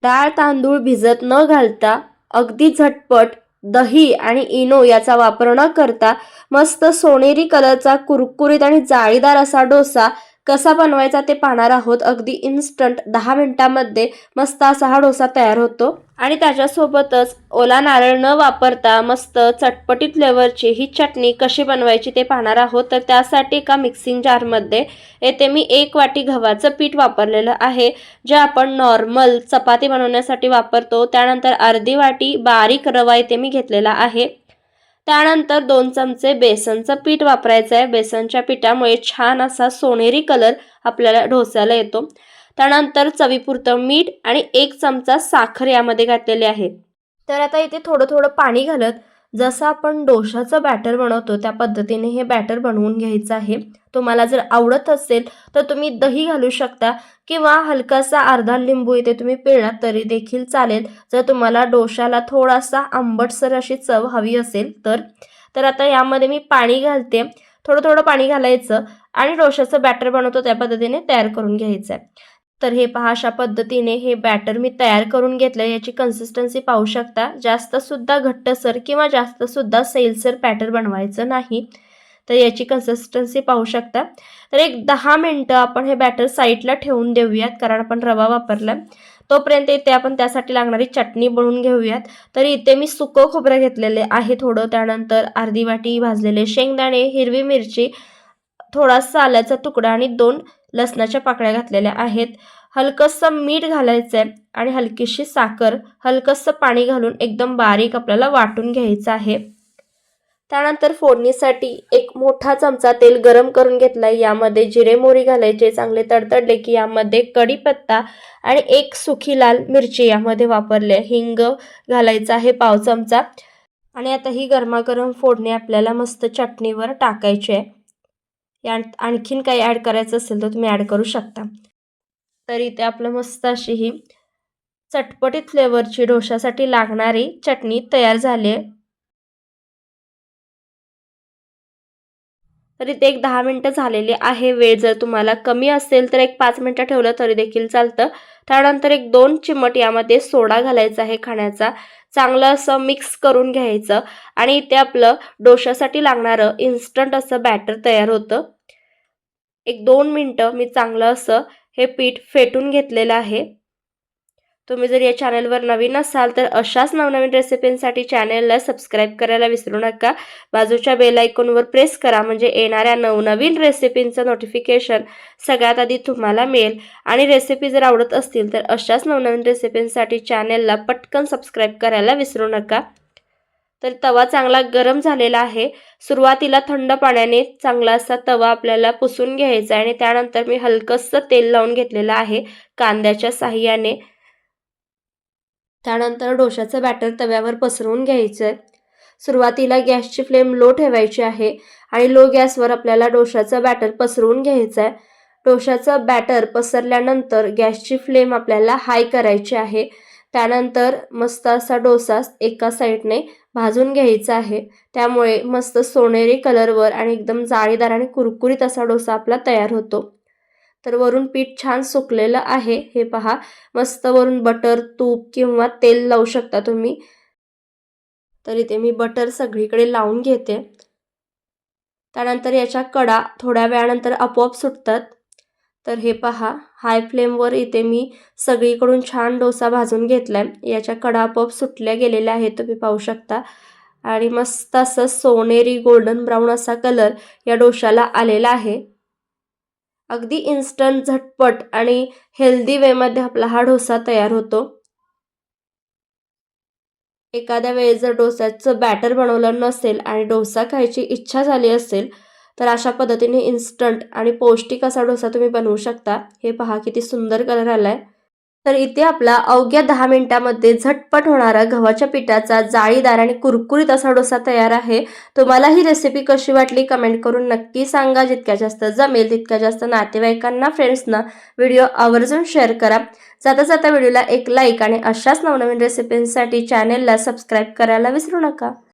डाळ तांदूळ भिजत न घालता अगदी झटपट दही आणि इनो याचा वापर न करता मस्त सोनेरी कलरचा कुरकुरीत आणि जाळीदार असा डोसा कसा बनवायचा ते पाहणार आहोत. अगदी इन्स्टंट 10 मिनिटांमध्ये मस्त असा हा डोसा तयार होतो आणि त्याच्यासोबतच ओला नारळ न वापरता मस्त चटपटीत फ्लेवरची ही चटणी कशी बनवायची ते पाहणार आहोत. तर त्यासाठी एका मिक्सिंग जारमध्ये येथे मी 1 वाटी गव्हाचं पीठ वापरलेलं आहे, जे आपण नॉर्मल चपाती बनवण्यासाठी वापरतो. त्यानंतर अर्धी वाटी बारीक रवा इथे मी घेतलेला आहे. त्यानंतर 2 चमचे बेसनचं पीठ वापरायचं आहे. बेसनच्या पिठामुळे छान असा सोनेरी कलर आपल्याला डोस्याला येतो. त्यानंतर चवीपुरतं मीठ आणि 1 चमचा साखर यामध्ये घातलेली आहे. तर आता इथे थोडं थोडं पाणी घालत जसं आपण डोशाचं बॅटर बनवतो त्या पद्धतीने हे बॅटर बनवून घ्यायचं आहे. तुम्हाला जर आवडत असेल तर तुम्ही दही घालू शकता किंवा हलकासा अर्धा लिंबू इथे तुम्ही पिळलात तरी देखील चालेल, जर तुम्हाला डोशाला थोडासा आंबटसर अशी चव हवी असेल तर. तर आता यामध्ये मी पाणी घालते. थोडं थोडं पाणी घालायचं आणि डोशाचं बॅटर बनवतो त्या पद्धतीने तयार करून घ्यायचं आहे. तर हे पहा, अशा पद्धतीने हे बॅटर मी तयार करून घेतलं. याची कन्सिस्टन्सी पाहू शकता. जास्तसुद्धा घट्टसर किंवा जास्तसुद्धा सैलसर बॅटर बनवायचं नाही. तर याची कन्सिस्टन्सी पाहू शकता. तर एक 10 मिनटं आपण हे बॅटर साईडला ठेवून देऊयात, कारण आपण रवा वापरला. तोपर्यंत इथे आपण त्यासाठी लागणारी चटणी बनवून घेऊयात. तर इथे मी सुकं खोबरं घेतलेले आहे थोडं, त्यानंतर अर्धी वाटी भाजलेले शेंगदाणे, हिरवी मिरची, थोडासा आल्याचा तुकडा आणि 2 लसणाच्या पाकळ्या घातलेल्या आहेत. हलकंसं मीठ घालायचं आहे आणि हलकीशी साखर, हलकंसं पाणी घालून एकदम बारीक आपल्याला वाटून घ्यायचं आहे. त्यानंतर फोडणीसाठी एक मोठा चमचा तेल गरम करून घेतला. यामध्ये जिरे मोहरी घालायचे. चांगले तडतडले की यामध्ये कढीपत्ता आणि 1 सुकी लाल मिरची यामध्ये वापरले. हिंग घालायचा आहे पाव चमचा आणि आता ही गरमागरम फोडणी आपल्याला मस्त चटणीवर टाकायची आहे. यात आणखीन काही ॲड करायचं असेल तर तुम्ही ॲड करू शकता. तर इथे आपलं मस्त अशी ही चटपटीत फ्लेवरची डोशासाठी लागणारी चटणी तयार झाली आहे. तर इथे एक 10 मिनिटं झालेली आहे. वेळ जर तुम्हाला कमी असेल तर एक 5 मिनिटं ठेवलं तरी देखील चालतं. त्यानंतर एक 2 चिमट यामध्ये सोडा घालायचा आहे खाण्याचा. चांगलं असं मिक्स करून घ्यायचं आणि इथे आपलं डोशासाठी लागणारं इन्स्टंट असं बॅटर तयार होतं. एक 2 मिनिटं मी चांगलं असं हे पीठ फेटून घेतलेलं आहे. तुम्ही जर या चॅनलवर नवीन असाल तर अशाच नवनवीन रेसिपींसाठी चॅनलला सबस्क्राईब करायला विसरू नका. बाजूच्या बेल आयकॉनवर प्रेस करा, म्हणजे येणाऱ्या नवनवीन रेसिपींचं नोटिफिकेशन सगळ्यात आधी तुम्हाला मिळेल. आणि रेसिपी जर आवडत असतील तर अशाच नवनवीन रेसिपींसाठी चॅनलला पटकन सबस्क्राईब करायला विसरू नका. तर तवा चांगला गरम झालेला आहे. सुरुवातीला थंड पाण्याने चांगला असा तवा आपल्याला पुसून घ्यायचा आणि त्यानंतर मी हलकंसं तेल लावून घेतलेलं आहे कांद्याच्या साहाय्याने. त्यानंतर डोशाचं बॅटर तव्यावर पसरवून घ्यायचं आहे. सुरुवातीला गॅसची फ्लेम लो ठेवायची आहे आणि लो गॅसवर आपल्याला डोशाचं बॅटर पसरवून घ्यायचं आहे. डोशाचं बॅटर पसरल्यानंतर गॅसची फ्लेम आपल्याला हाय करायची आहे. त्यानंतर मस्त असा डोसा एका साईडने भाजून घ्यायचा आहे. त्यामुळे मस्त सोनेरी कलरवर आणि एकदम जाळीदार आणि कुरकुरीत असा डोसा आपला तयार होतो. तर वरून पीठ छान सुकलेलं आहे. हे पहा, मस्त वरून बटर, तूप किंवा तेल लावू शकता तुम्ही. तर इथे मी बटर सगळीकडे लावून घेते. त्यानंतर याच्या कडा थोड्या वेळानंतर आपोआप सुटतात. तर हे पहा, हाय फ्लेमवर इथे मी सगळीकडून छान डोसा भाजून घेतला आहे. याच्या कडा आपोआप सुटल्या गेलेल्या आहेत, तुम्ही पाहू शकता. आणि मस्त असं सोनेरी गोल्डन ब्राऊन असा कलर या डोशाला आलेला आहे. अगदी इन्स्टंट, झटपट आणि हेल्दी वेमध्ये आपला हा डोसा तयार होतो. एखाद्या वेळेस जर डोस्याचं बॅटर बनवलं नसेल आणि डोसा खायची इच्छा झाली असेल तर अशा पद्धतीने इन्स्टंट आणि पौष्टिक असा डोसा तुम्ही बनवू शकता. हे पहा किती सुंदर कलर आला आहे. तर इथे आपला अवघ्या 10 मिनिटांमध्ये झटपट होणारा गव्हाच्या पिठाचा जाळीदार आणि कुरकुरीत असा डोसा तयार आहे. तुम्हाला ही रेसिपी कशी वाटली कमेंट करून नक्की सांगा. जितक्या जास्त जमेल तितक्या जास्त नातेवाईकांना, फ्रेंड्सना व्हिडिओ आवर्जून शेअर करा. जाता जाता व्हिडिओला एक लाईक आणि अशाच नवनवीन रेसिपींसाठी चॅनेलला सबस्क्राईब करायला विसरू नका.